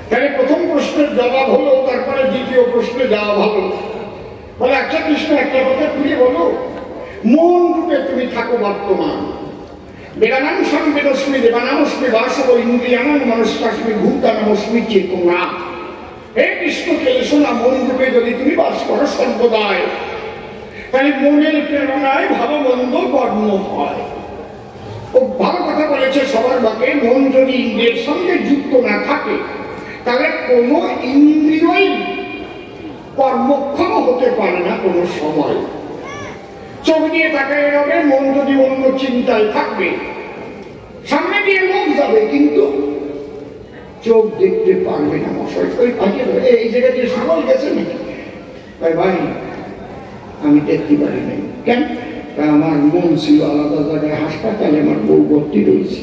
তাহলে প্রথম প্রশ্নের জবাব হলো, তারপরে দ্বিতীয় প্রশ্নে যাওয়া ভালো। বলে আচ্ছা কৃষ্ণ, একটা কথা খুলে বলো, মন রূপে তুমি থাকো বর্তমান, বেদানাম সংবেদস্মি দেবানামস্মি বাসব ইন্দ্রিয়ানাম মনস্কাস্মি ভূতানামস্মি চেতনা। হে কৃষ্ণ কেশনা, মন রূপে যদি তুমি বাস করো সর্বদাই, তাহলে মনের প্রেরণায় ভালো মন্দ কর্ম হয়। খুব ভালো কথা বলেছে সবার বাকে। মন যদি ইন্দ্রিয়ের সঙ্গে যুক্ত না থাকে, তাহলে কোন ইন্দ্রিয়ই কর্মক্ষম হতে পারে না কোনো সময়। চোখ দিয়ে তাকায় যাবে, মন যদি অন্য চিন্তায় থাকবে, সামনে দিয়ে লোক যাবে কিন্তু চোখ দেখতে পারবে না। মশাই এই জায়গা দিয়ে সবাই গেছে নাকি? ভাই আমি দেখতে পারি নাই। কেন? আমার মন ছিল আলাদা জায়গায়, হাসপাতালে আমার বউ ভর্তি রয়েছে।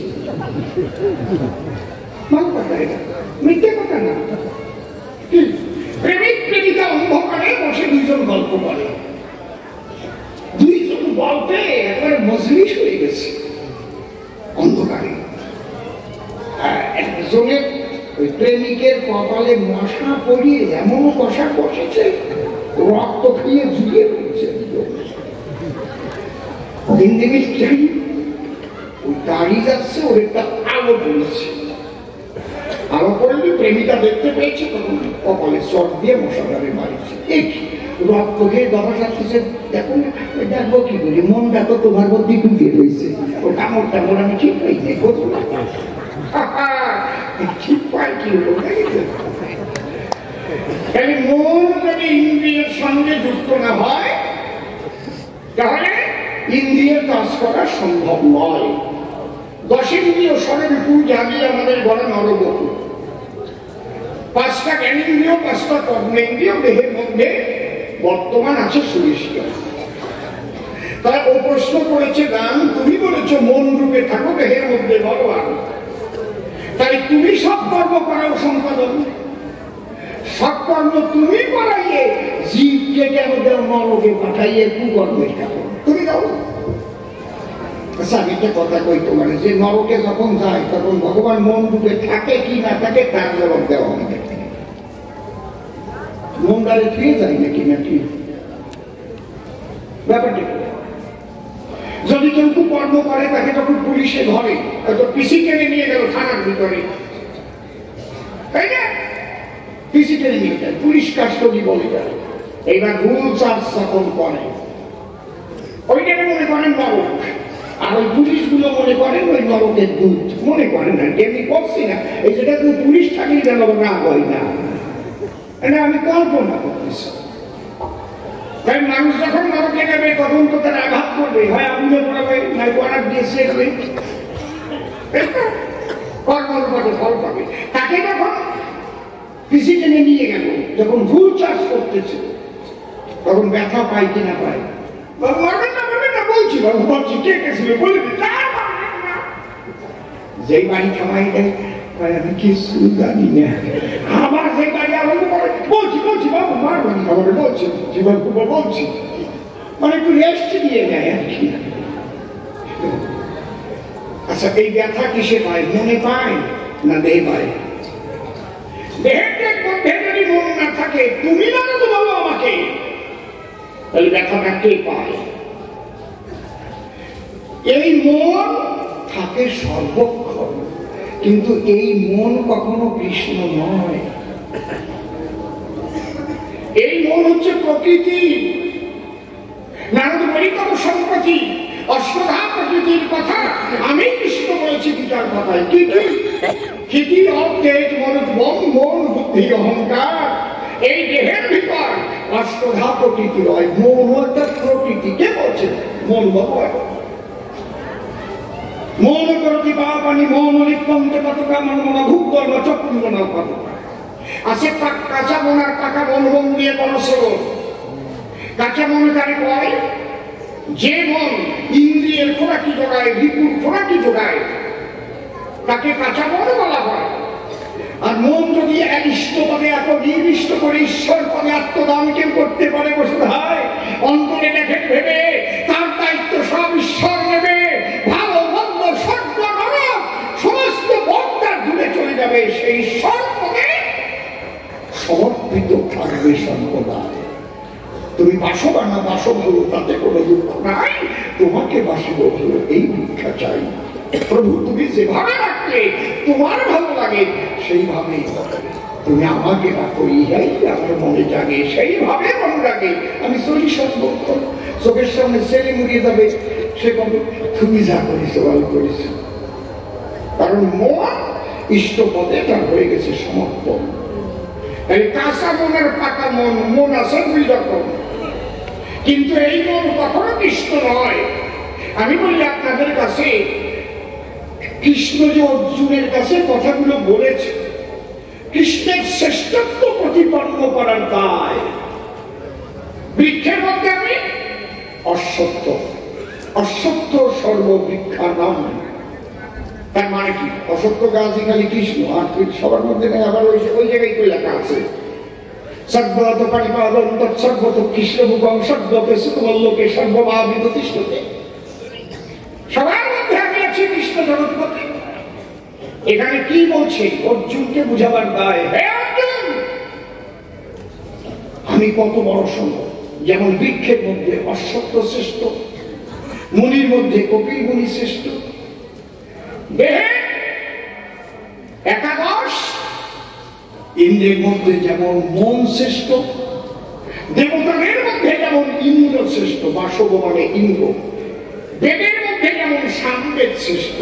ভালো কথা, এটা মিথ্যে কথা না। প্রেমিক প্রেমিকা অন্ধকারে বসে দুইজন গল্প করে, দুইজন গল্পে একবারে মজলিস হয়ে গেছে অন্ধকারে। একজনের ওই প্রেমিকের কপালে মশা পড়িয়ে এমন কষা কষেছে, রক্ত খেয়ে ঝুলিয়ে পড়ছে। ওই দাঁড়িয়ে যাচ্ছে, ওর একটা আলো পড়েছে। আলো পড়লে প্রেমিকা দেখতে পেয়েছে, তখন কপালে চট দিয়ে মশাটারে মারিছে। রক্ত খেয়ে দফা যাচ্ছে। দেখো না, দেখবো কি করি, মনটা তো তোমার মধ্যে ডুবিয়ে রয়েছে। ও টামড় টামড় আমি ঠিক পাই নাই, কোথাও না ঠিক পাই কি হলো। মন যদি ইন্দ্রিয়ের সঙ্গে যুক্ত না হয়, তাহলে ইন্দ্রিয়ের কাজ করা সম্ভব নয়। দশেন্দ্রিয় স্বরূপ জাগিয়ে আমাদের গড়া নরবধূ, পাঁচটা জ্ঞানেন্দ্রিয়, পাঁচটা কর্মেন্দ্রিয় দেহের মধ্যে বর্তমান আছে সুরিষ্ঠ। তাই ও প্রশ্ন করেছে গান, তুমি বলেছো মন রূপে থাকো দেহের মধ্যে ভগবান, তাই তুমি সব কর্ম করাও সম্পাদন। সব কর্ম তুমি করাইয়ে জীবকে কেন দেও নরকে পাঠাইয়ে কুকর্মের কারণ তুমি যাও। আচ্ছা আমি একটা কথা কই তোমার, যে নরকে যখন যায় তখন ভগবান মন রূপে থাকে কি না থাকে তার জবাব দেওয়া আমাদের। মন দ্বারে ফিরে যায় নাকি নাকি ব্যাপারটা। যদি কেউ কর্ম করে তাকে যখন পুলিশে ধরে, হয়তো পিসি টেনে নিয়ে গেল থানার ভিতরে, তাই না? পিসি টেনে নিয়ে যায়, পুলিশ কাস্টডি বলে যায়। এইবার ভুল চার্জ যখন করে, ওইটাকে মনে করেন নরক, আর ওই পুলিশগুলো মনে করেন ওই নরকের দূত। মনে করেন না, আমি করছি না, এই যেটা তুই পুলিশ থাকলে যেন রাগ হয় না, এটা আমি কল্পনা করতেছি। তাই মানুষ যখন নরকে যাবে তখন তো তারা আঘাত করবে, হয় আগুনে পড়াবে, নয় করার দিয়েছে কর্মঅনুপাতে ফল পাবে। তাকে যখন কৃষি টেনে নিয়ে গেল, যখন ভুল চাষ করতেছে, তখন ব্যথা পায় কিনা পায়? বাবু মারবেন না, মারবেন না বলছি, বাবু বলছি কে গেছিল বলে যেই বাড়ি খাওয়াই দেয়, আমি কিছু জানি না, আমার সেই বাড়ি আরম্ভ করে বলছি বলছি বাবু মারবেন না, আমাকে বলছি জীবন কুমার বলছি, মানে একটু রেস্ট দিয়ে নেয় আর কি। আচ্ছা এই ব্যথা কিসে পায়? মনে পায় না দেহে পায়? দেহের মধ্যে যদি মন না থাকে, তুমি না তো বলো আমাকে, তাহলে ব্যথাটা কে পায়? এই মন থাকে সর্বক্ষণ, কিন্তু এই মন কখনো কৃষ্ণ নয়। এই মন হচ্ছে প্রকৃতি। নারদ বলি তব সম্প্রতি অষ্টধা প্রকৃতির কথা আমি কৃষ্ণ বলেছি গীতার কথায়। কি কি অর্থেজ মনোবম মন বুদ্ধি অহংকার, এই দেহের ভিতর অষ্টধা প্রকৃতি রয়। মন একটা প্রকৃতি। কে বলছে? মন ভগবান। মন করতি পাপানি মন লিপ্তন্তে পতকা মন মন ভুক্ত চক্রুমনা পতকা আছে। কাঁচা মন আর পাকা মন মন দিয়ে পরশর। কাঁচা মন তারে কয় যে মন ইন্দ্রিয়ের খোরাকি যোগায়, রিপুর খোরাকি যোগায়, তাকে কাঁচা মন বলা হয়। আর মন যদি অনিষ্ট পদে এত নির্দিষ্ট করে ঈশ্বর পদে আত্মদান কেউ করতে পারে বসুধায়, অন্তরে দেখে ভেবে তার দায়িত্ব সব ঈশ্বর নেবে। ভালো মন্দ স্বর্গ নরক সমস্ত বক্তার দূরে চলে যাবে। সেই ঈশ্বর পদে অর্পিত থাকবে সর্বদা। তুমি বাসো বা না বাসো ভালো, তাতে কোনো দুঃখ নাই, তোমাকে বাসিব ভালো এই ভিক্ষা চাই। প্রভু তুমি যেভাবে রাখলে তোমার ভালো লাগে সেইভাবে তুমি আমাকে রাখো, ইহাই আমার মনে জাগে, সেইভাবে মনে লাগে। আমি চলি সর্বক্ষণ, চোখের সামনে ছেলে মুড়িয়ে যাবে, সে কবে তুমি যা করেছো ভালো করেছো। কারণ মন ইষ্টপদে তার হয়ে গেছে সমর্পণ। কাঁচা মনের পাকা মন, মন আছে দুই রকম, কিন্তু এই মন কখনো কৃষ্ণ নয়। আমি বলি আপনাদের কাছে, কৃষ্ণ যে অর্জুনের কাছে কথাগুলো বলেছে, কৃষ্ণের শ্রেষ্ঠত্ব প্রতিপন্ন করার দায়। বৃক্ষের মধ্যে আমি অশ্বত্থ, অশ্বত্থ সর্ববৃক্ষা নাম। তার মানে কি? অশ্বত্থ গাছ খালি কৃষ্ণ, আর সবার মধ্যে আবার ওই জায়গায় তো লেখা আছে সর্বত পরিপালন তৎসর্বত কৃষ্ণভূপং সর্বত সুখবল্লকে সর্বভাবে প্রতিষ্ঠিতে। সবার মধ্যে আমি আছি কৃষ্ণ জগৎপতি। এখানে কি বলছে? অর্জুনকে বুঝাবার দায়। হে অর্জুন, আমি কত বড় সম্ভব। যেমন বৃক্ষের মধ্যে অশ্বত্থ শ্রেষ্ঠ, মুনির মধ্যে কপিল মুনি শ্রেষ্ঠ, দেহে একাদশ, ইন্দ্রের মধ্যে যেমন মন শ্রেষ্ঠ, দেবতাদের মধ্যে যেমন ইন্দ্র শ্রেষ্ঠ, বাসব মানে ইন্দ্র, বেদের মধ্যে যেমন সামবেদ শ্রেষ্ঠ।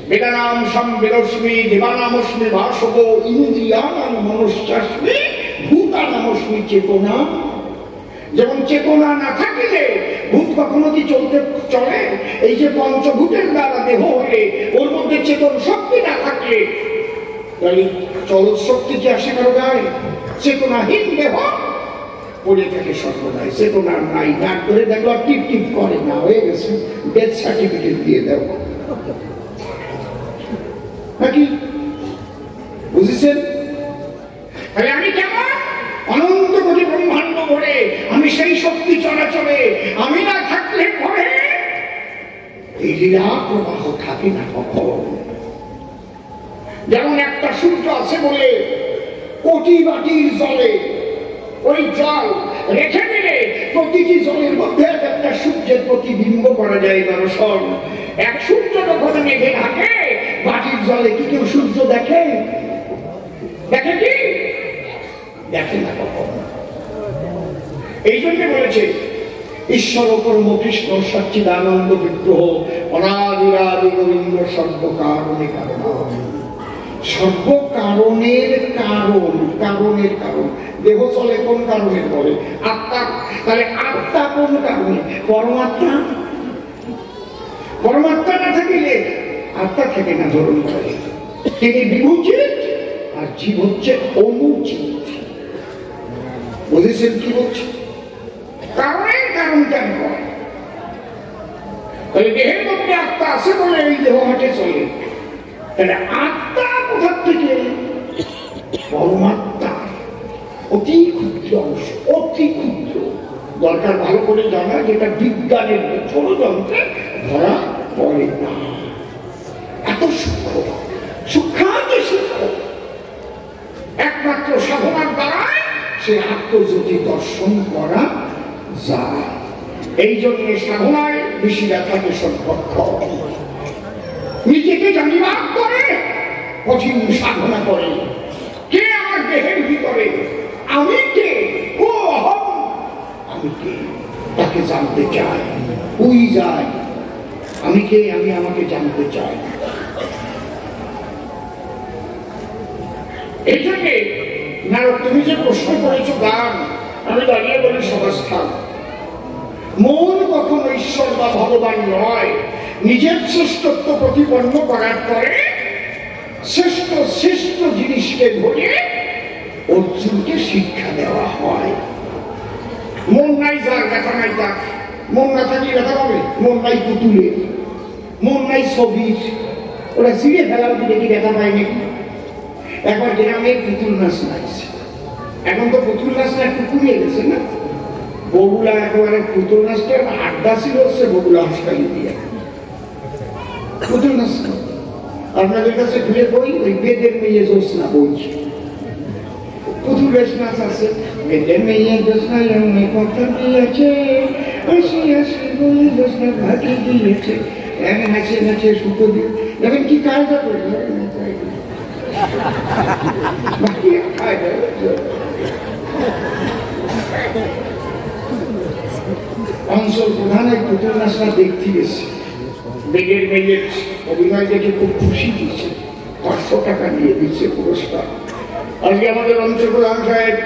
বেদানাম সম্বেদস্মি দেবানামস্মি বাসব ইন্দ্রিয়ানাম মনশ্চাস্মি ভূতানামস্মি চেতনা। যেমন চেতনা না থাকিলে ভূত কখনো কি চলে? এই যে পঞ্চভূতের দ্বারা দেহ হলে ওর মধ্যে চেতন শক্তি না থাকলে তাহলে চলৎ শক্তি কি আসে কারো গায়ে? চেতনাহীন দেহ পড়ে থাকে সর্বদাই, চেতনা নাই। না করে দেখলো টিপ টিপ করে, না হয়ে গেছে, ডেথ সার্টিফিকেট দিয়ে দেব নাকি? বুঝেছেন? তাহলে আমি কেমন অনন্ত কোটি ব্রহ্মাণ্ড ভরে, আমি সেই শক্তি চলাচলে, আমি না থাকলে পরে এই লীলা প্রবাহ থাকে না কখন। যেমন একটা সূর্য আছে বলে কোটি বাটির জলে ওই জল রেখে দিলে প্রতিটি জলের মধ্যে একটা সূর্যের প্রতিবিম্ব করা যায় দর্শন। এক সূর্য যখন মেঘে থাকে, বাটির জলে কি কেউ সূর্য দেখে? দেখে কি? দেখে না কখন। এই জন্য বলেছে ঈশ্বর পরম কৃষ্ণ সচ্চিদানন্দ বিগ্রহ অনাদিরাদি গোবিন্দ সর্বকারণে কারণ। সর্বকারণের কারণ, কারণের কারণ। দেহ চলে কোন কারণের বলে? আত্মা। তাহলে আত্মা কোন কারণে? পরমাত্মা। পরমাত্মা না থাকিলে আত্মা থাকে না, ধরুন চলে। তিনি বিভূচিত আর জীব হচ্ছে অনুচিত। বুঝেছেন কি বলছে? কারণের কারণ কেন হয়? তাহলে দেহের মধ্যে আত্মা আছে বলে এই দেহ হাটে চলে। তাহলে আত্মা কোথার থেকে? পরমাত্মা অতি ক্ষুদ্র অংশ, অতি ক্ষুদ্র। দরকার ভালো করে জানা, যেটা বিজ্ঞানের ষড়যন্ত্রে ধরা পড়ে না। এত সূক্ষ্ম, সূক্ষ্মাতি সূক্ষ্ম। একমাত্র সাধনার দ্বারা সে আত্মজ্যোতি দর্শন করা যায়। এই জন্য সাধনায় ঋষিরা থাকে সর্বক্ষ। নিজেকে জানিবার করে কঠিন সাধনা করে। কে আমার দেহের ভিতরে? আমি কে? ও অহম, আমি কে? তাকে জানতে চাই। ওই যায় আমি কে, আমি আমাকে জানতে চাই। এই জন্যে না, তুমি যে প্রশ্ন করেছো গান, আমি দাঁড়িয়ে বলি সমাজস্থান। মন কখনো ঈশ্বর বা ভগবান নয়। নিজের শ্রেষ্ঠত্ব প্রতিপন্ন করার পরে শ্রেষ্ঠ শ্রেষ্ঠ জিনিসকে ধরে অর্জুনকে শিক্ষা দেওয়া হয়। মন নাই যার, ব্যথা নাই তার। মন না থাকলে ব্যথা পাবে? মন নাই পুতুলের, মন নাই ছবির। ওরা ছিঁড়ে ফেলার দিকে কি ব্যথা পায় নাকি? একবার গ্রামে পুতুল নাচ নাচছে। এখন তো পুতুল নাচ না একটু কমিয়ে গেছে না? বগুলা একেবারে পুতুল নাচটা আড্ডা ছিল হচ্ছে বগুলা হাসপাতাল দিয়ে পুতুল নাচ। আপনাদের কাছে ঘুরে বই ওই বেদের মেয়ে জোৎস্না বই পুতুল পুতুলের নাচ আছে, বেদের মেয়ে জোৎস্নায় এমনি কথা দিয়েছে, হাসি হাসি বলে জোৎস্না ভাটি দিয়েছে, নাচে নাচে সুতো দিয়ে দেখেন কি কায়দা করে অঞ্চল প্রধানের পুতুল নাচটা দেখতে গেছে, বেগের মেয়ের অভিনয় দেখে খুব খুশি দিচ্ছে, 500 টাকা দিয়ে দিচ্ছে পুরস্কার। আজকে আমাদের অঞ্চল প্রধান সাহেব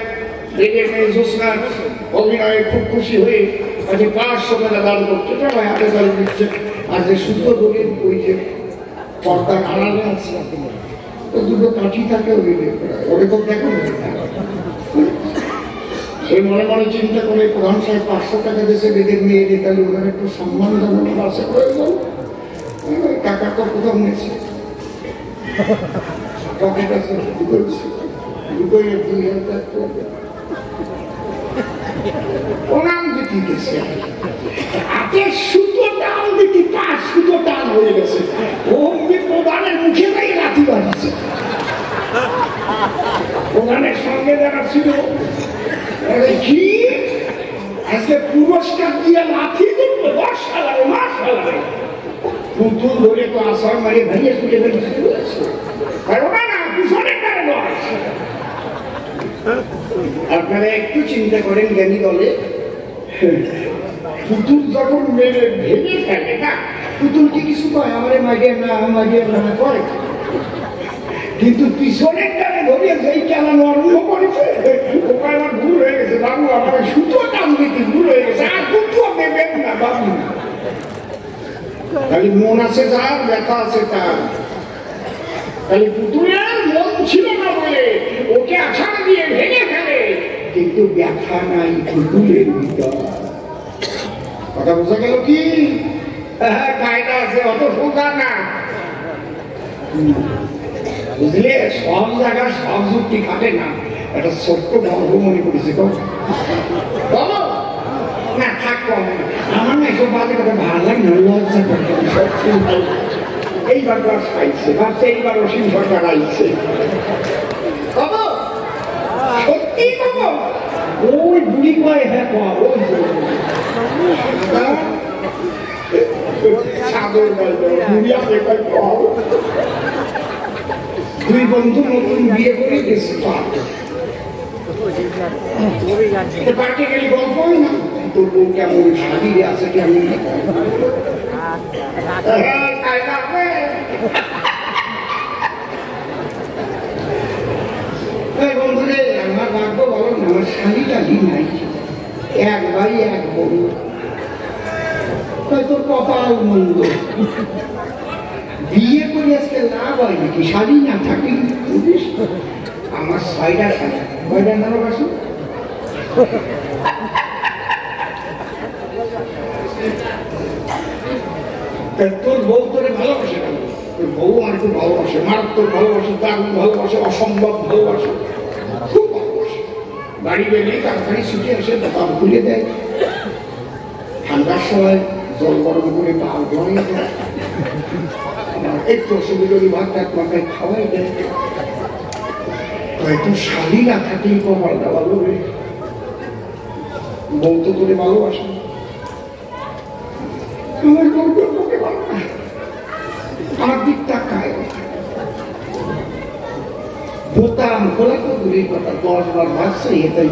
বেগের মেয়ে জোৎস্নার অভিনয়ে খুব খুশি হয়ে আজকে 500 টাকা দান করছে, সবাই হাতে তালে দিচ্ছে। আর যে সুতো ধরে ওই যে পর্দার আড়ালে আছে তো দুটো কাঠি থাকে, ওরে তো দেখো সেই মনে মনে চিন্তা করে প্রধান সাহেব 500 টাকা দিয়েছে বেদের মেয়ে তাহলে ওদের একটু সম্মান জানানোর আছে প্রয়োজন। টাকা তো প্রথম নিয়েছে, পকেট আছে দুটোই 2000 প্রণাম দিতে গেছে, হাতে সুতো টান দিতে 5 সুতো টান হয়ে গেছে, অমনি প্রধানের মুখে তাই লাথি বাড়িয়েছে। প্রধানের সঙ্গে যারা ছিল কি আজকে পুরস্কার দিয়ে লাথি করবে, পুতুল ধরে তো আসার মারে ভেঙে তুলে বেরিয়েছে। আপনারা একটু চিন্তা করেন জ্ঞানী দলে, পুতুল যখন মেরে ভেঙে ফেলে না, পুতুল কি কিছু কয় আমারে মারিয়ে না করে, কিন্তু পিছনের টানে ধরে যেই চালানো আরম্ভ করেছে ওটা আমার ভুল হয়ে গেছে, বাবু আমার সুতো টান দিতে ভুল হয়ে গেছে, আর পুতুল দেবেন না বাবু। খালি মন আছে যার, ব্যথা আছে তার। খালি পুতুলের মন ছিল না বলে ওকে আছাড় দিয়ে ভেঙে ফেলে, কিন্তু ব্যথা নাই পুতুলের ভিতর। কথা বোঝা গেল কি? হ্যাঁ, কায়দা আছে, অত সোজা না, বুঝলে? সব জায়গায় সব যুক্তি খাটে না। একটা ছোট্ট গল্প মনে করেছে বলো না, থাক কম, আমার না এসব বাজে কথা ভালো লাগে না, লজ্জা করতে। এইবার আর খাইছে ভাবছে এইবার অসীম সরকার আইছে, সত্যি বাবা ওই বুড়ি কয় হ্যাঁ ওই সাদর বুড়ি আছে দুই বন্ধু নতুন বিয়ে করে গেছে, পার্কে গেলে গল্প হয় না, তোর বউ কেমন শাড়িরে আছে কেমন বন্ধুরে। আমার ভাগ্য বলো না, আমার শাড়িটা নাই, এক ভাই এক বউ, তোর কপাল মন্দ, বিয়ে করে আজকে লাভ হয় নাকি? শাড়ি না থাকি আমার 6টা শাড়ি, 6টা নাম আছে। তোর বউ তোরে ভালোবাসে কেন? তোর বউ আমার খুব ভালোবাসে, মারাত্মক ভালোবাসে, দারুণ ভালোবাসে, অসম্ভব ভালোবাসে, খুব ভালোবাসে। বাড়ি বেরিয়ে তাড়াতাড়ি ছুটে আসে, দোকান খুলে দেয়, ঠান্ডার সময় জল গরম করে পাল ধরে দেয়, একটু অসুবিধা ভাতটা মাথায় খাওয়াই দেয়। হয়তো শাড়ি না থাকলেই কপালটা ভালো হয়ে, বউ তো তোরে ভালোবাসে, আমার বউ তোর বউকে ভালো না, আমার দিক তাকায় বোতাম খোলা তো দূরের কথা, 10 বার ভাবছে এটাই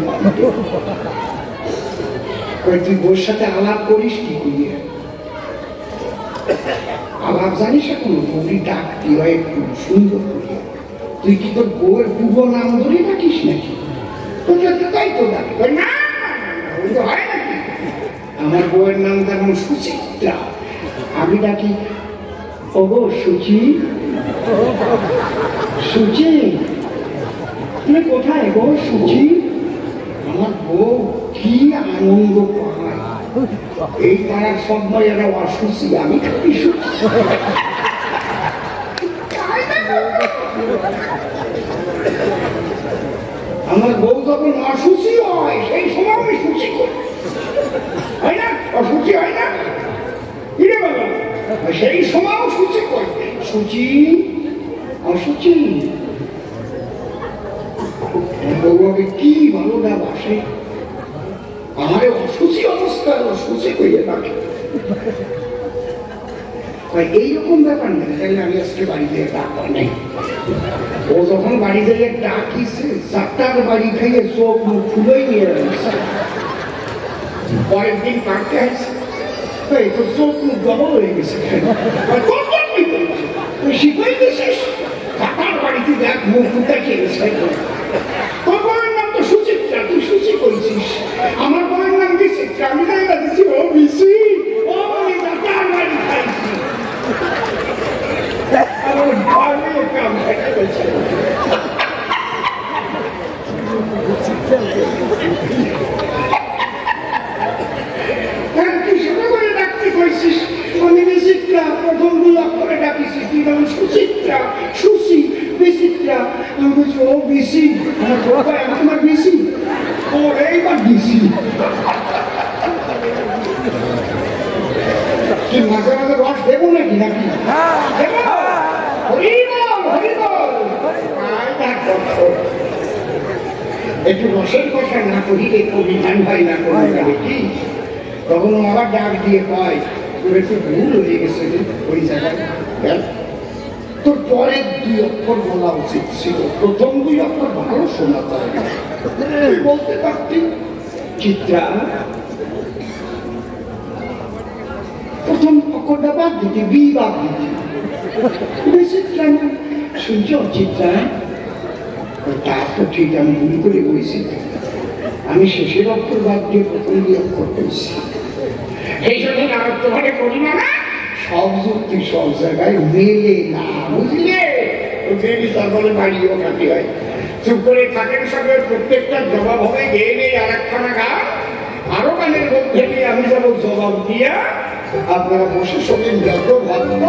তুই বউর সাথে আলাপ করিস কি করিয়ে? আলাপ জানিস এখন বউরি ডাক কি হয় একটু সুন্দর করিয়া, তুই কি তোর বউয়ের পূর্ব নাম ধরে ডাকিস নাকি? তোকে তাই তো ডাক না, হয় নাকি? আমার বউয়ের নাম যেমন সুচিত্রা, আমি ডাকি ওগো সুচি, সুচি তুমি কোথায় গো সুচি? আমার বউ কি আনন্দ পায়, এই পাড়ার সব মেয়েরা অসুচি, আমি খালি সুচি। আমার বউ যখন অসুচি হয় সেই সময় আমি সুচি করি, হয় না? অসুচি হয় না কিরে বাবা? সেই সময়ও সুচি করি, সুচি অসুচি বউকে কি ভালো না বাসে, আমারে অসুচি অবস্থায় অসুচি কইয়ে রাখে। এইরকম ব্যাপার নেই, তাহলে আমি আজকে বাড়িতে ডাকবার নেই। ও যখন বাড়ি যাইয়ে ডাকিছে, চারটার বাড়ি খাইয়ে চোখ মুখ ফুলোই নিয়ে রয়েছে। পরের দিন কাটতে আসছে, তোর চোখ মুখ ডবল হয়ে গেছে, শিখাই দিছিস কাকার বাড়িতে দেখ মুখ ফুটা খেয়েছে। তোর বউয়ের নাম তো সুচিত্রা, তুই সুচি করেছিস। আমার বউয়ের নাম বিচিত্রা, আমি তাই দিচ্ছি ও বিচি, ও আমি কাকার বাড়ি খাইছি। প্রথম 2 অক্ষরে ডাকিছি, তুই যেমন সুচিত্রা, সুচি, বিচিত্রা। আমি বলছি ও বিসি, আমার বিসি, ওর এইবার বিসি। কি মাঝে মাঝে রস দেবো নাকি? নাকি একটু রসের কথা না করি, একটু বিধান ভাই না করি কি তখন আবার ডাক দিয়ে কয় তোর একটু ভুল হয়ে গেছে ওই জায়গায়, তোর পরের 2 অক্ষর বলা উচিত ছিল, প্রথম 2 অক্ষর ভালো শোনা যায় না, তুই বলতে পারতি চিত্রা। প্রথম অক্ষরটা বাদ দিতে, বি বাদ দিতে, চিত্রা না শুনছ চিত্রা। তা তো ঠিক, আমি ভুল করে বলছি, আমি শেষের অক্ষর বাদ দিয়ে প্রথম 2 অক্ষর বলছি। এই জন্য তোমাকে করি না, সব যুক্তি সব জায়গায় মেলে না, বুঝলে? তারপরে বাড়িও খাটি হয়। চুপ করে থাকেন সঙ্গে, প্রত্যেকটা জবাব হবে গেয়ে নেই আর একখানা গান, আরো গানের মধ্যে দিয়ে আমি যাবো জবাব দিয়া। আপনারা বসে শোনেন যত ভক্ত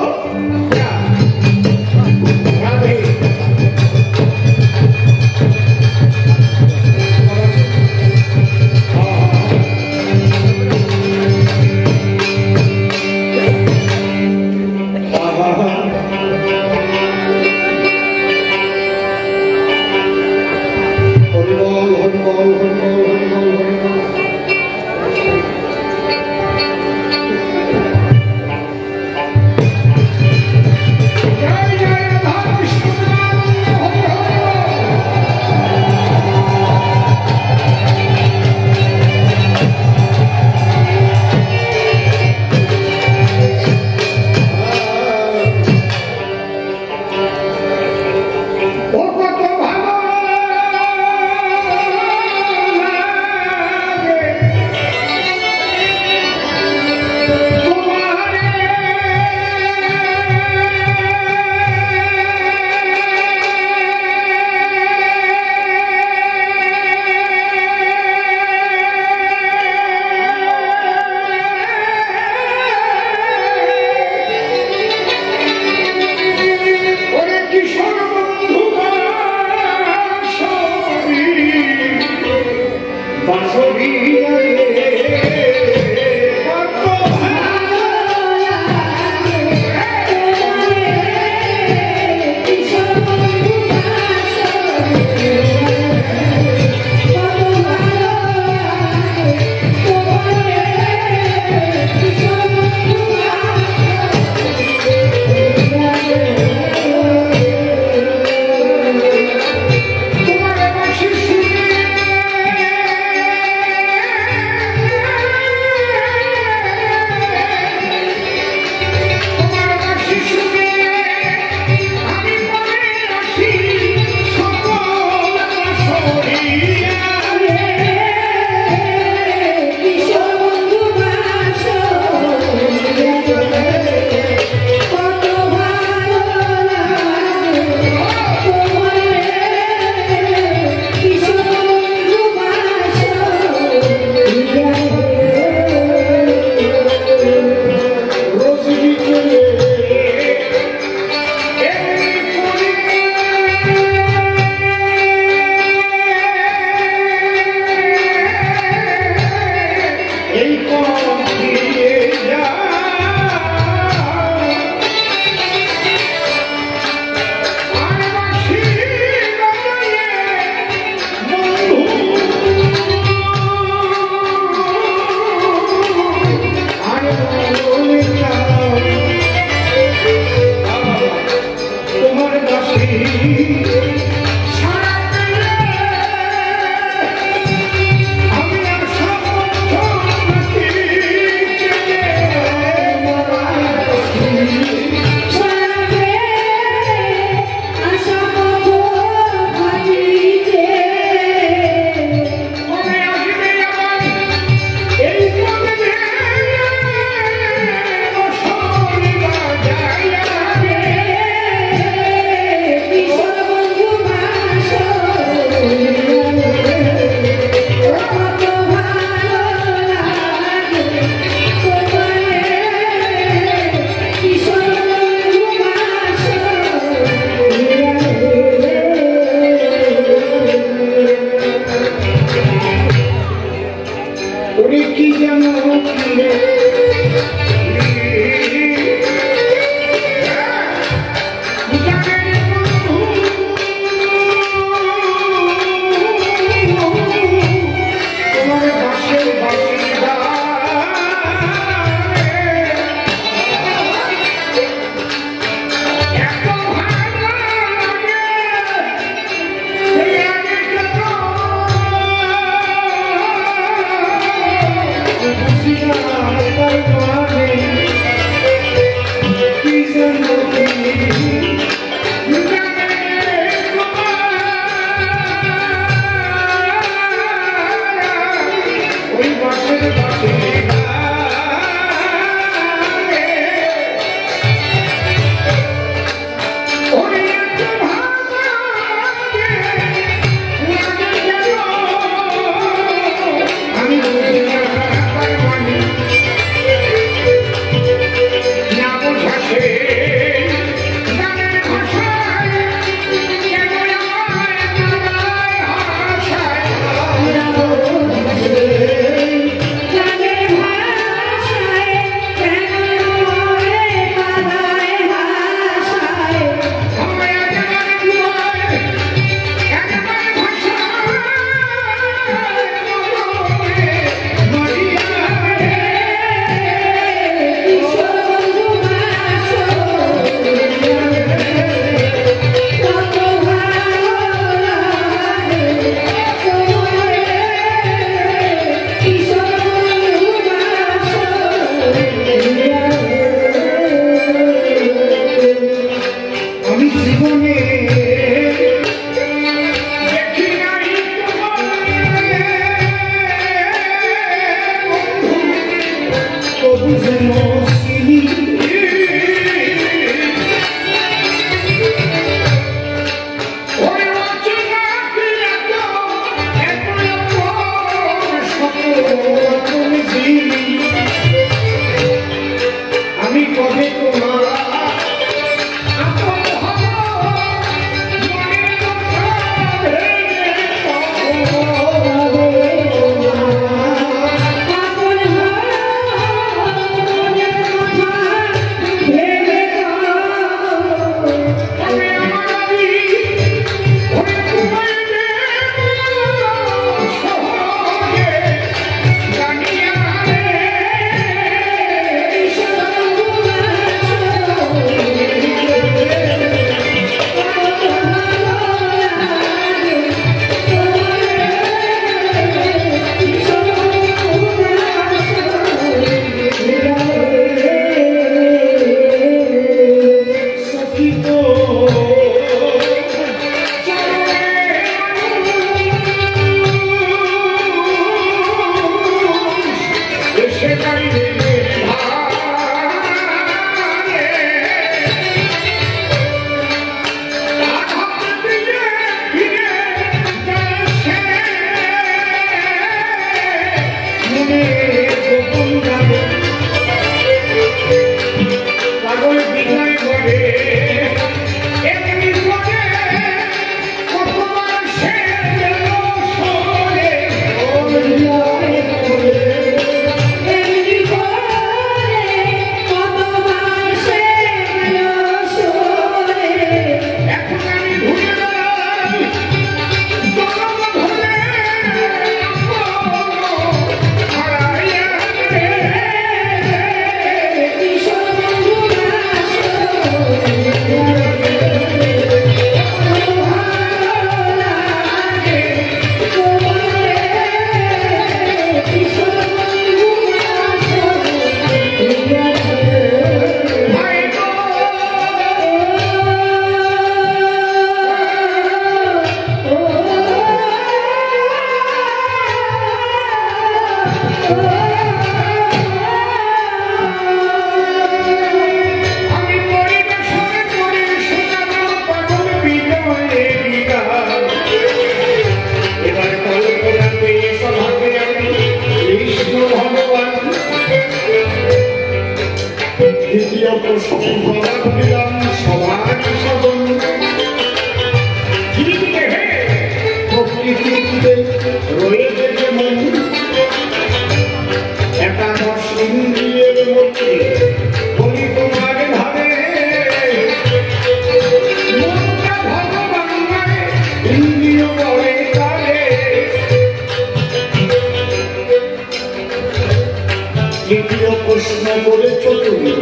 প্রশ্ন করেছ তুমি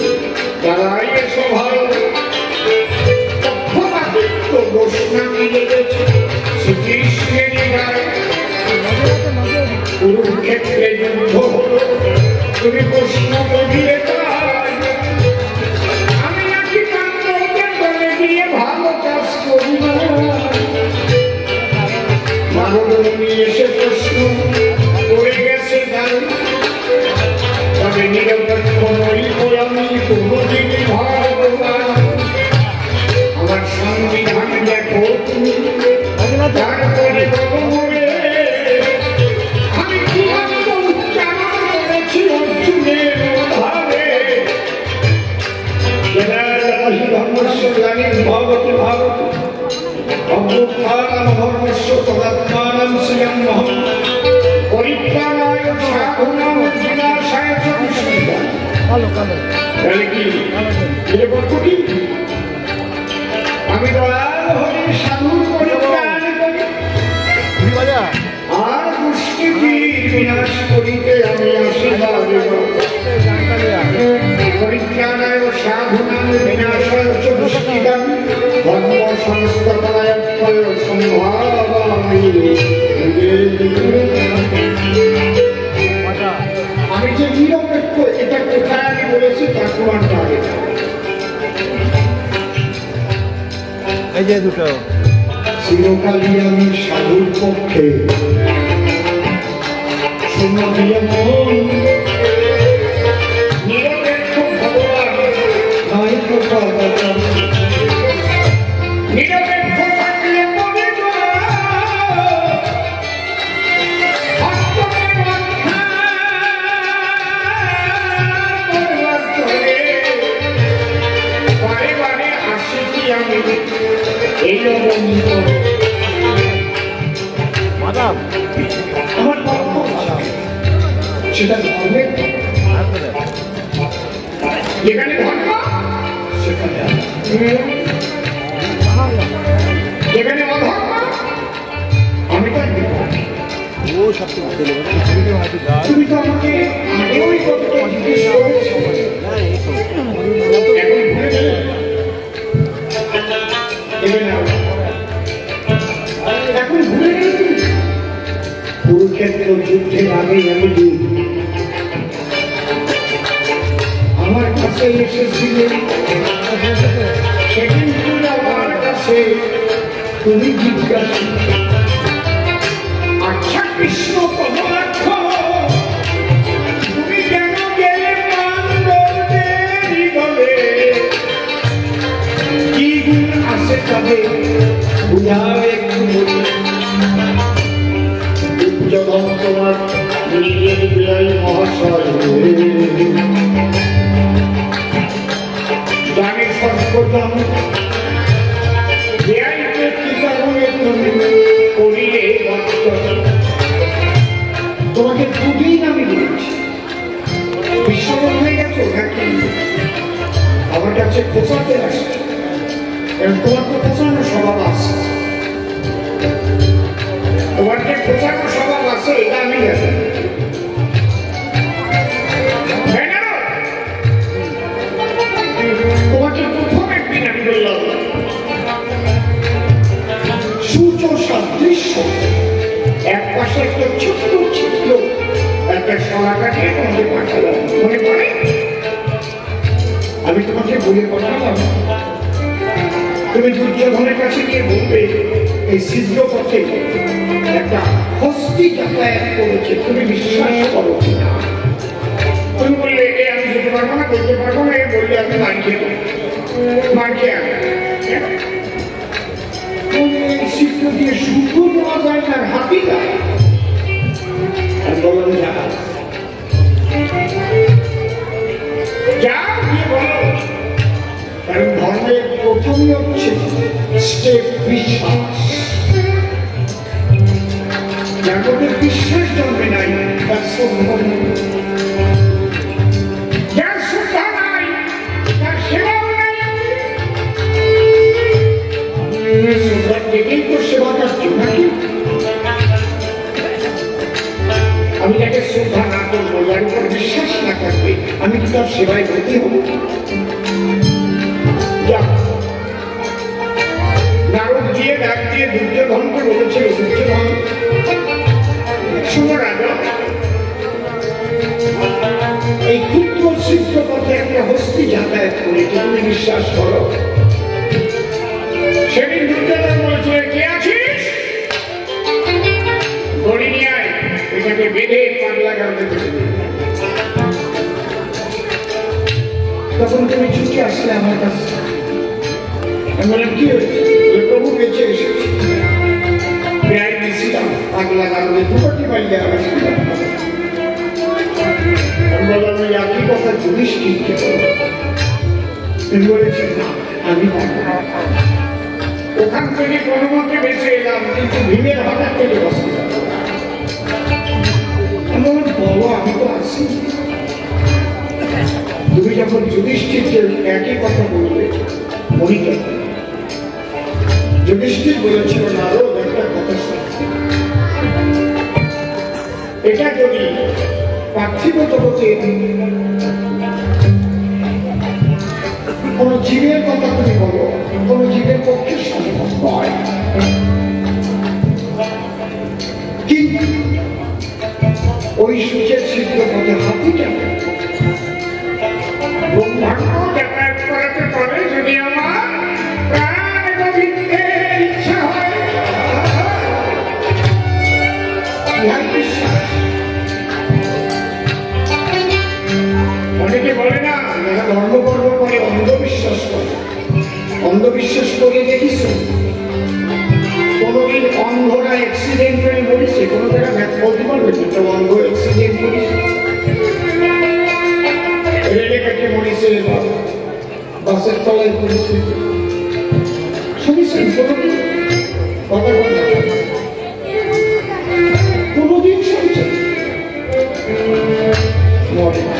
তারাই এসো ভালো পক্ষপাতিত্ব প্রশ্ন মিলে গেছে শ্রীকৃষ্ণেরই গায়ে কুরুক্ষেত্রে যুদ্ধ হলো তুমি প্রশ্ন করিলে তাই আমি নাকি কান্দকে বলে দিয়ে ভালো কাজ করি না মানবনী এসে প্রশ্ন করে গেছে গায়ে তবে নিরপেক্ষ নই আমি কোনদিনই ভগবান আমার সংবিধান দেখো তুমি তারপরে ভগবানে আমি কিভাবে উচ্চারণ করেছি অর্জুনের ভাবে ধর্মস্য জ্ঞানী ভগবতী ভারতী অভ্যুত্থানম ধর্মস্য তদাত্মানম শ্রিয়ম মহৎ পরিত্রাণায় সাধনায় বিনাশায় চ বিষ্ণুদান তাহলে কি এটা কতটি আমি দয়াল হরি সাধুর পরিত্রাণ করি আর দুষ্কৃতির বিনাশ করিতে আমি আশীর্বাদ দেব পরিত্রাণায় সাধনায় বিনাশায় চ বিষ্ণুদান ধর্ম সংস্থাপনায় সম্ভাবামি আমি যে নিরপেক্ষ এটা কোথায় আমি বলেছি তার প্রমাণটা আগে এই যে দুটো চিরকালই আমি সাধুর পক্ষে সুমধুর মন নিরপেক্ষ ভগবান নয় কথা নিরপেক্ষ থাকলে মনে বারে বারে আসি কি আমি এই আমার পক্ষ সেটা ধর্মের যেখানে ধর্ম সেখানে যেখানে অধর্ম আমি তার ও সবচেয়ে তুমি তো আমাকে ওই কথাটা জিজ্ঞেস করেছো এখন ভুলে গেলে এখন ভুলে গেলে তুমি কুরুক্ষেত্র যুদ্ধের আগে আমি আমার কাছে এসেছিলে সেদিন তুমি আমার কাছে তুমি জিজ্ঞাসা আচ্ছা কৃষ্ণ পদার্থ তুমি কেন গেলে বলে কি গুণ আছে তবে বুঝাও একটু যখন তোমার নিজের বিলাই মহাশয় জানে সর্বপ্রথম বিআইকে কি কারণে তুমি করিলে তোমাকে দুদিন আমি বলেছি বিশ্বরূপ হয়ে গেছো নাকি আমার কাছে খোঁচাতে আসছে তোমার তো খোঁচানো স্বভাব আছে তোমার যে খোঁচানো স্বভাব আছে এটা আমি জানি তোমাকে প্রথম একদিন আমি বললাম সূর্য সাদৃশ্য এক পাশে একটা ছোট্ট ছিল একটা সরা কাটিয়ে তোমাকে পাঠালাম মনে পড়ে আমি তোমাকে বলে পাঠালাম তুমি দুর্যোধনের কাছে গিয়ে বলবে এই ছিদ্র পথে একটা হস্তি যাতায়াত করেছে তুমি বিশ্বাস করো কিনা তুমি বললে এ আমি যেতে পারবো না বলতে পারবো না এ বললে আমি মার খেয়ে মার খেয়ে ছিদ্র দিয়ে শুধু দেওয়া যায় না হাতি যায় আর বললাম যা গিয়ে বলো কারণ ধর্মের প্রথমই হচ্ছে স্টেপ বিশ্বাস যার মধ্যে বিশ্বাস জন্মে নাই তার সম্ভব যার শ্রদ্ধা নাই তার সেবাও নাই শ্রদ্ধার থেকেই তো সেবা কার্য নাকি আমি যাকে শ্রদ্ধা না করবো যার উপর বিশ্বাস না থাকবে আমি কি তার সেবায় ব্রতী হব। নারদ গিয়ে ডাক দিয়ে দুর্যোধনকে বলেছিল, দুর্যোধন শোনো রাজা, এই ক্ষুদ্র সিদ্ধ পথে একটা হস্তি যাতায়াত করেছে, তুমি বিশ্বাস করো। সেদিন দুর্যোধন বলেছিল, কে আছিস? দড়ি নিয়ে আয়, এটাকে বেঁধে পাগলা গাড়তে দেবে। তখন তুমি ছুটে আসলে আমার কাছে। আমি বললাম, কি হয়েছে? প্রভু বেঁচে এসেছি, প্রায় দিয়েছিলাম পাগলা গাড়তে, দুটি পাইলে আসছিলাম। আমি বললাম, ওই একই কথা যুধিষ্ঠিরকে বলো। তিনি বলেছেন, না আমি ওখান থেকে কোনো মতে বেঁচে এলাম, কিন্তু ভীমের হঠাৎ থেকে বসে বলো, আমি তো আছি। তুমি যখন যুধিষ্ঠিরকে একই কথা বলবে, মনে করবে যুধিষ্ঠির বলেছিল, নারদ একটা কথা শুনছি, এটা যদি পার্থিব জগতে কোন জীবের কথা তুমি বলো, কোন জীবের পক্ষে সম্ভব নয়, কিন্তু ওই সূর্যের ছিদ্র পথে হাতি যাবে, ব্রহ্মাণ্ড যাতায়াত করাতে পারে যদি আমার প্রাণ গোবিন্দের ইচ্ছা হয়। ইহাই বিশ্বাস। অনেকে বলে না, এরা ধর্মকর্ম করে অন্ধবিশ্বাস করে। অন্ধবিশ্বাস করে দেখিস কোনদিন অন্ধরা অ্যাক্সিডেন্ট হয়ে মরেছে? কোনো জায়গায় বলতে পারবে কিন্তু অন্ধ অ্যাক্সিডেন্ট করেছে, রেলে কাটে মরেছে, বাসের তলায় পড়েছে, শুনেছেন কোনদিন? কথা বলতে কোনদিন শুনছেন? মরে না।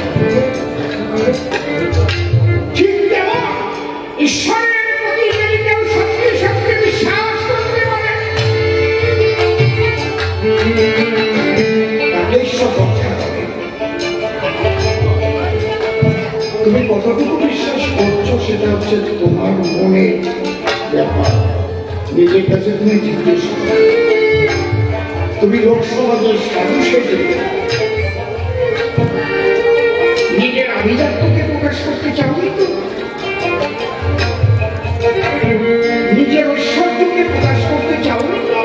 ঠিক তেমন ঈশ্বরের প্রতি যদি কেউ সত্যি সত্যি বিশ্বাস করতে পারে, তাকে ঈশ্বর রক্ষা করে। তুমি কতটুকু বিশ্বাস করছো সেটা হচ্ছে তোমার মনের ব্যাপার, নিজের কাছে তুমি জিজ্ঞেস করো। তুমি লোক সমাজের সাধু সেজে নিজের আভিজাত্যকে প্রকাশ করতে চাওনি তো, নিজের ঐশ্বর্যকে প্রকাশ করতে চাওনি তো।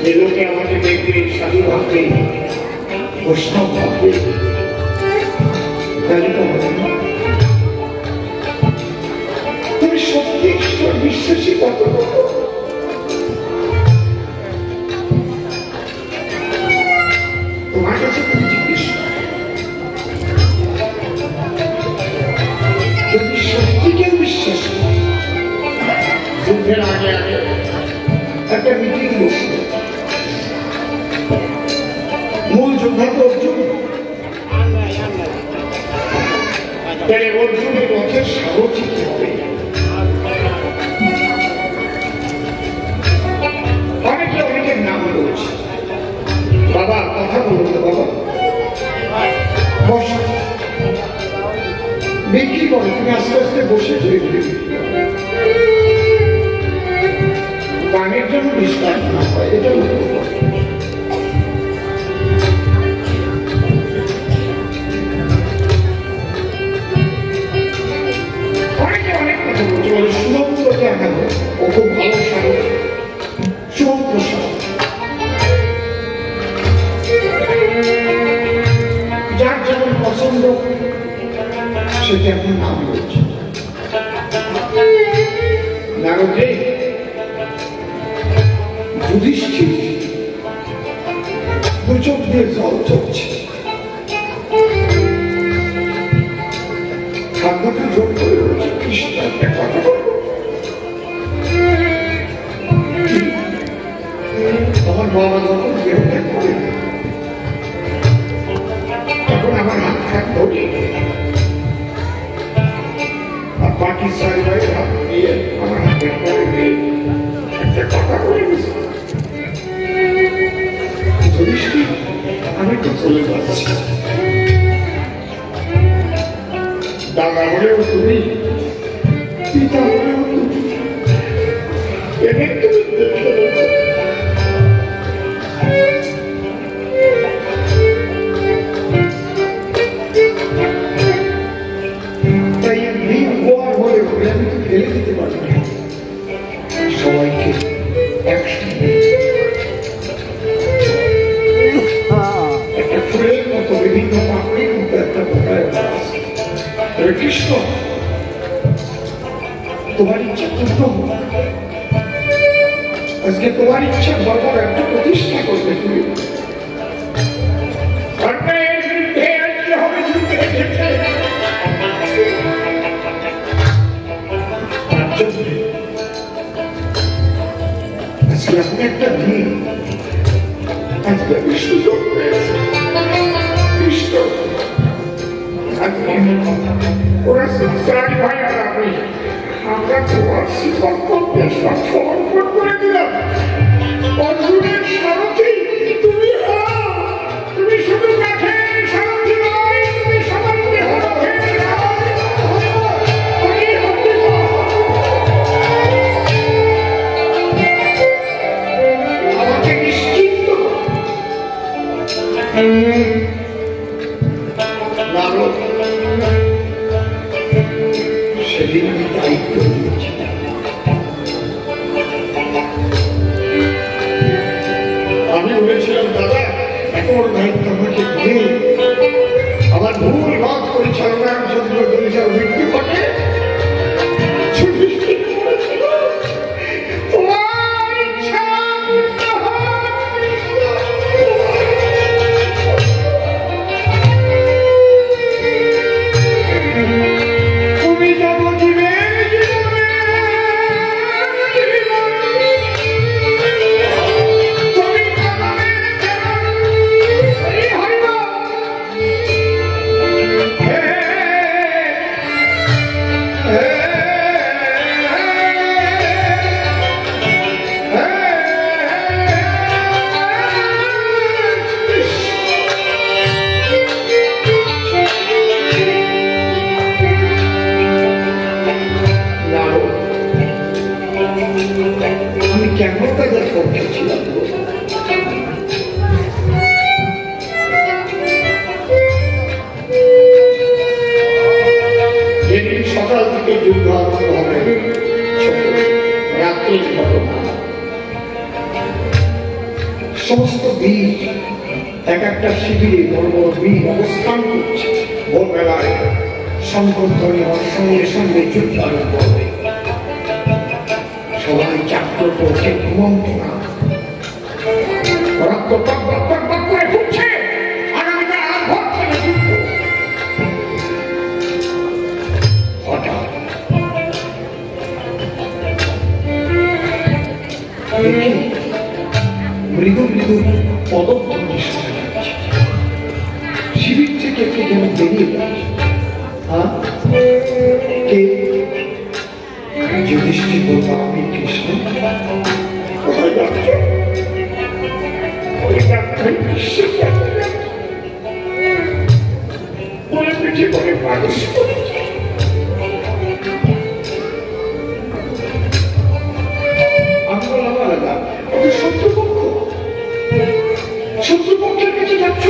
যে লোকে আমাকে দেখবে সাধু ভাববে, বৈষ্ণব ভাববে, তাহলে তো হবে না। তুমি সত্যি ঈশ্বর বিশ্বাসী কত কত? তোমার কাছে তুমি জিজ্ঞেস যদি সত্যিকে বিশ্বাস করে। যুদ্ধের আগে আগে একটা মিটিং বসল, মূল যোদ্ধা তো অর্জুন। তাহলে অর্জুনের রথের সারথি কি হবে? অনেকে অনেকের নাম বলছে, বাবা কথা বলতে, বাবা বস, বিক্রি করো, তুমি আস্তে আস্তে বসে ধীরে ধীরে গানের জন্য ডিস্টার্ব না হয়, এটা লক্ষ্য করো। অনেকে অনেক কথা বলছে, বলে সুমন্ত্রকে আনাবো, ও খুব ভালো সারথি, সুমন্ত্র সারথি। যার যেমন পছন্দ সেটা এখন নাম বলছে। নারদে যুধিষ্ঠির দু চোখ দিয়ে জল চলছে, খাদ্যকে জোর করে বলছে, কৃষ্ণ একটা কথা বলবো। আমার বাবা যখন দেহত্যাগ করে, তখন আমার হাত খাট ধরে আর বাকি সাইডে হাত দিয়ে আমার হাতের পরে দিয়ে একটা কথা বলে গেছে, যুধিষ্ঠির আমি তো চলে যাচ্ছি। দাদা হলেও তুমি, পিতা হলেও তুমি, এদের তুমি দেখে দেখো। তাই ঋণ হওয়ার হলে আমি তো ফেলে দিতে পারি না, সবাইকে একসাথে একটা ফুলের মতো বিভিন্ন পাপড়ির মতো একটা বোকায় আছে। কৃষ্ণ, তোমার ইচ্ছা পূর্ণ হোক। আজকে তোমার ইচ্ছা ধর্মের একটা প্রতিষ্ঠা করবে তুমি। আজকে আপনি একটা দিন, আজকে আমি সুযোগ পেয়েছি। কৃষ্ণ, ওরা সংসারী ভাই আর আমি, আমরা তোমার শিকর্তব্যে সমর্পণ করে দিলাম। অর্জুনের সারথি তুমি হও, তুমি শুধু কাঠের সারথি নয়, তুমি সবার দেহ রথের আমাকে নিশ্চিন্ত নারদ, সেদিন আমি দায়িত্ব নিয়েছিলাম। আমি বলেছিলাম দাদা এত বড় দায়িত্ব আমাকে দিয়ে আমার ভুল ভাগ পরিচালনার জন্য যদি যার মৃত্যু ঘটে, কেমন তাদের পক্ষে ছিলাম। যেদিন সকাল থেকে যুদ্ধ আরম্ভ হবে, রাত্রির ঘটনা, সমস্ত বীর এক একটা শিবিরে বড় বড় বীর অবস্থান করছে। ভোরবেলায় সংকল্পনে সঙ্গে সঙ্গে যুদ্ধ আরম্ভ হবে। সবাই চাকর করছে, ঘুমন্ত না, রক্ত টক টক টক টক করে ফুটছে। আগামীকাল আর ভোর থেকে যুদ্ধ। হঠাৎ দেখি মৃদু মৃদু পদধ্বনি শোনা যাচ্ছে। শিবির থেকে কে যেন বেরিয়ে যাচ্ছে। কে? যুধিষ্ঠির বলল, আমি কৃষ্ণ। মানুষ আমি বললাম আলাদা, ওদের শত্রুপক্ষ, শত্রুপক্ষের কাছে যাচ্ছ।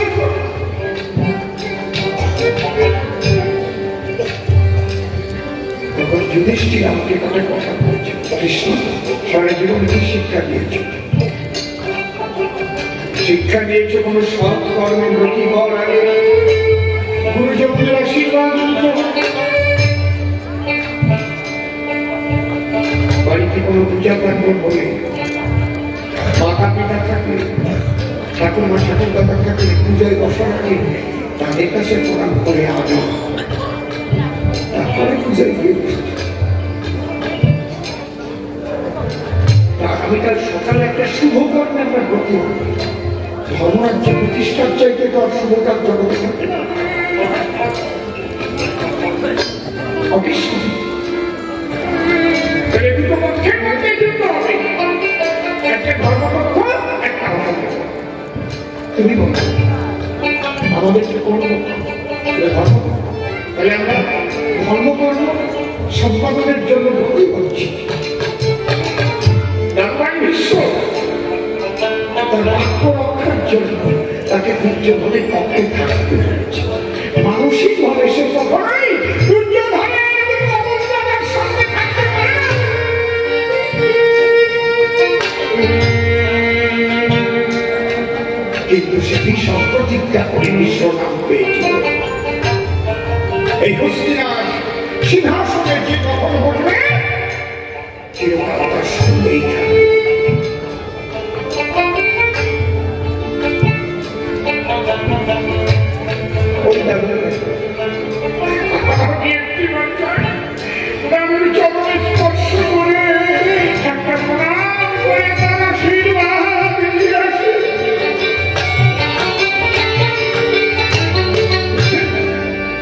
তখন যুধিষ্ঠির আমাকে একটা কথা বলছে, কৃষ্ণ সারা জীবন কি শিক্ষা দিয়েছে? শিক্ষা দিয়েছে কোনো সৎ কর্মে ব্রতী হওয়ার আগে গুরুজনদের আশীর্বাদ নিতে হবে। বাড়িতে কোনো পূজা পার্বণ হলে, মাতা পিতা থাকলে, ঠাকুরমা ঠাকুরদাদা থাকলে পূজায় বসার আগে তাদের কাছে প্রণাম করে আনো, তারপরে পূজায় গিয়ে আগামীকাল সকালে একটা শুভ কর্মে আমরা ব্রতী হব। ধর্মরাজ্য প্রতিষ্ঠার চাইতে তো আর শুভ কাজ জগতে থাকে না। দুটো পক্ষের মধ্যে যুদ্ধ হবে, একটা ধর্মপক্ষ, একটা অধর্মপক্ষ। তুমি বলো আমাদেরকে কোন ধর্মপক্ষ? তাহলে আমরা ধর্মকর্ম সম্পাদনের জন্য ভর্তি হচ্ছে। বিশ্ব তার বাক্য রক্ষার জন্য তাকে দুর্যোধনের পক্ষে থাকতে হচ্ছে। মানসিক ভাবে সে কখনোই দুর্যোধনের সঙ্গে থাকতে পারে না। কিন্তু সেটি সম্প্রতিজ্ঞা করে বিশ্ব নাম পেয়েছিল। এই হস্তিনার সিংহাসনে যে কখন বলবে চিরকাল তার সঙ্গেই থাকবে।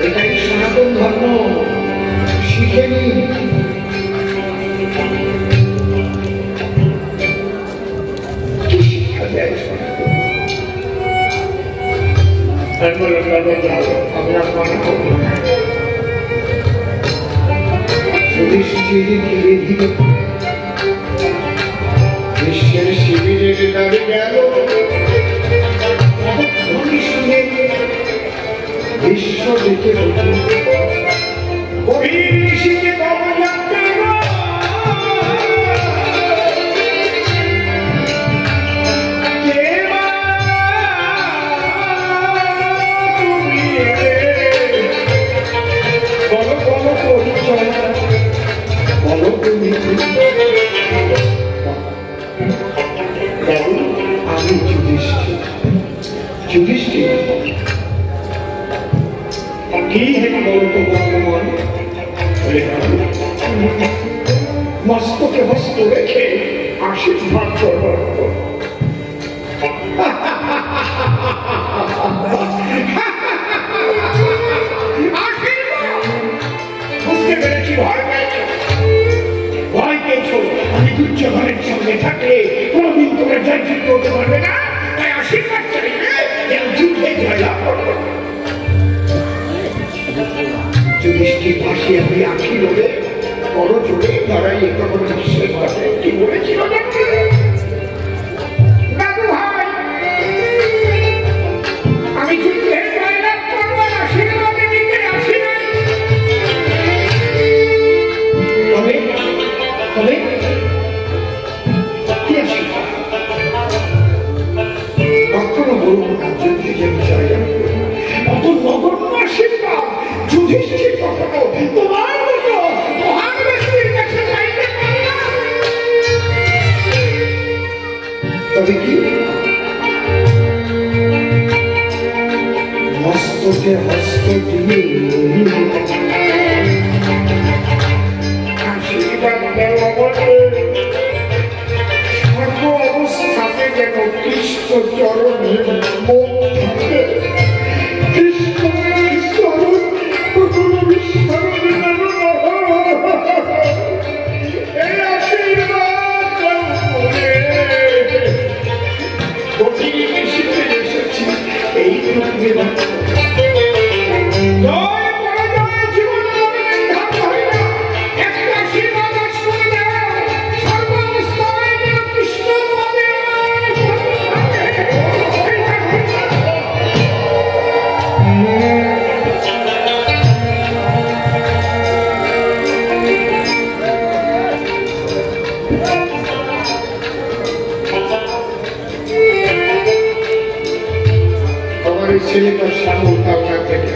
এটাই সনাতন ধর্ম, শিখে নিন। কি শিক্ষা দেয় সনাতন? আমি আপনাকে বিশ্বের শিবিরের দাবি গেল শুনে বিশ্ব দেখে আমি যুধিষ্ঠির কি হেতু বলতো বর্তমান মস্তকে হস্ত রেখে আশীর্বাদ করব। বুঝতে পেরেছি ভয় পেয়েছ, ভয় পেয়েছ। আমি দুর্যোধনের সঙ্গে থাকলে কোনদিন তোমরা জয়যুদ্ধ করতে পারবে না, তাই আশীর্বাদ চাইবে যেন যুদ্ধে জয়লাভ করবে। যুধিষ্ঠির ভাসিয়ে তুই আঁখি লোবে বড় জোরে দাঁড়াই তখন বিশ্বের কথা কি বলেছিল দাদু ভাই, আমি যুদ্ধে জয়লাভ করবো, আশীর্বাদে দিতে আসি নাই। তবে তবে কি আশীর্বাদ? কখনো বলবো না যুদ্ধে যেন জয়লাভ করবো, অত নগণ্য আশীর্বাদ যুধিষ্ঠির কখনো তোমার মতো মহান ব্যক্তির কাছে চাইতে পারে না। তবে কি মস্তকে হস্ত দিয়ে আশীর্বাদ দেওয়া বলে সর্ব অবস্থাতে যেন কৃষ্ণ চরণে মন থাকে। ছেলেটা শ্যামল কালনা থেকে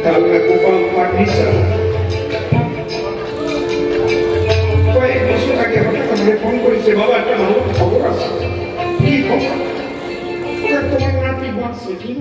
কালনা গোপাল ফার্নিচার কয়েক বছর আগে হঠাৎ আমাকে ফোন করেছে, বাবা একটা ভালো খবর আছে। কি খবর? তোমার নাতি বাঁচছে কি?